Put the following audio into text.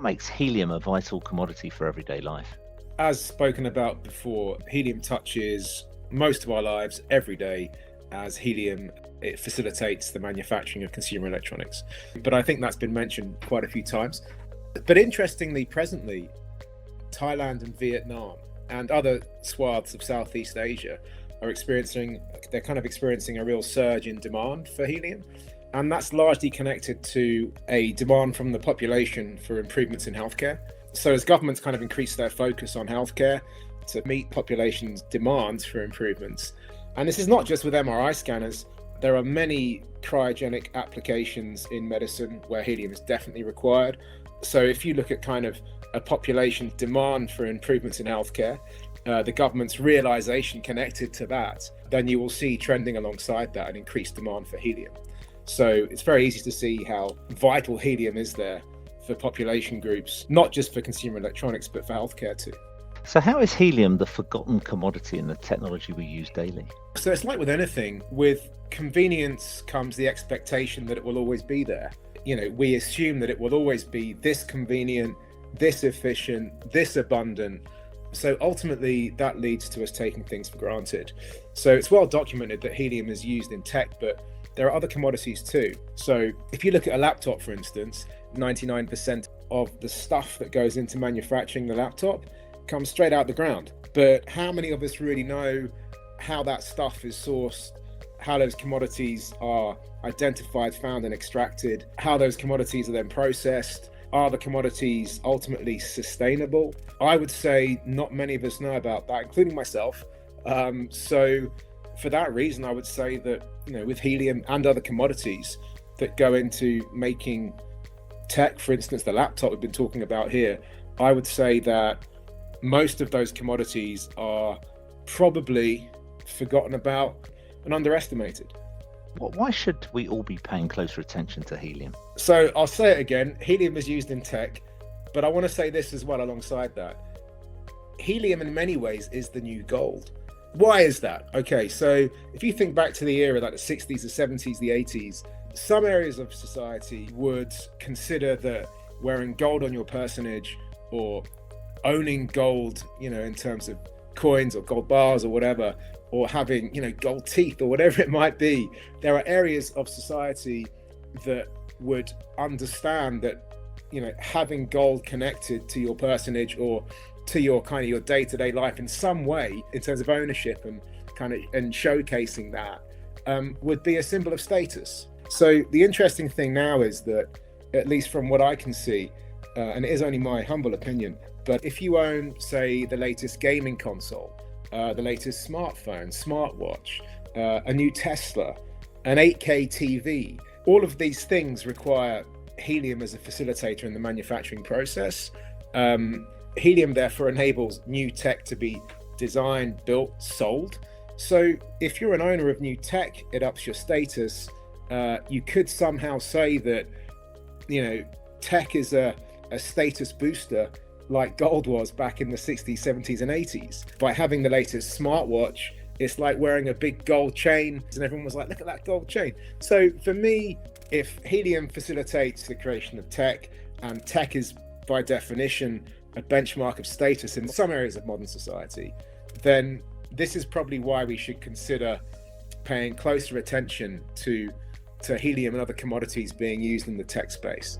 makes helium a vital commodity for everyday life? As spoken about before, helium touches most of our lives every day, as helium, it facilitates the manufacturing of consumer electronics. But I think that's been mentioned quite a few times. But interestingly, presently, Thailand and Vietnam and other swaths of Southeast Asia are experiencing a real surge in demand for helium. And that's largely connected to a demand from the population for improvements in healthcare. So as governments kind of increase their focus on healthcare to meet population's demands for improvements, and this is not just with MRI scanners, there are many cryogenic applications in medicine where helium is definitely required. So if you look at kind of a population demand for improvements in healthcare, the government's realization connected to that, then you will see trending alongside that an increased demand for helium. So it's very easy to see how vital helium is there for population groups, not just for consumer electronics, but for healthcare too. So how is helium the forgotten commodity in the technology we use daily? So it's like with anything, with convenience comes the expectation that it will always be there. You know, we assume that it will always be this convenient, this efficient, this abundant. So ultimately that leads to us taking things for granted. So it's well documented that helium is used in tech, but there are other commodities too. So if you look at a laptop, for instance, 99% of the stuff that goes into manufacturing the laptop comes straight out the ground. But how many of us really know how that stuff is sourced, how those commodities are identified, found and extracted, how those commodities are then processed? Are the commodities ultimately sustainable? I would say not many of us know about that, including myself. So for that reason, I would say that, you know, with helium and other commodities that go into making tech, for instance, the laptop we've been talking about here, I would say that most of those commodities are probably forgotten about and underestimated. Why should we all be paying closer attention to helium? So I'll say it again, helium is used in tech, but I want to say this as well alongside that. Helium in many ways is the new gold. Why is that? Okay, so if you think back to the era like the 60s, the 70s, the 80s, some areas of society would consider that wearing gold on your personage or owning gold, you know, in terms of coins or gold bars or whatever, or having, you know, gold teeth or whatever it might be. There are areas of society that would understand that, you know, having gold connected to your personage or to your kind of your day-to-day life in some way in terms of ownership and kind of and showcasing that would be a symbol of status. So the interesting thing now is that, at least from what I can see, and it is only my humble opinion, but if you own, say, the latest gaming console, the latest smartphone, smartwatch, a new Tesla, an 8K TV, all of these things require helium as a facilitator in the manufacturing process. Helium therefore enables new tech to be designed, built, sold. So if you're an owner of new tech, it ups your status. You could somehow say that, you know, tech is a status booster like gold was back in the 60s, 70s and 80s. By having the latest smartwatch, it's like wearing a big gold chain, and everyone was like, look at that gold chain. So for me, if helium facilitates the creation of tech, and tech is by definition a benchmark of status in some areas of modern society, then this is probably why we should consider paying closer attention to helium and other commodities being used in the tech space.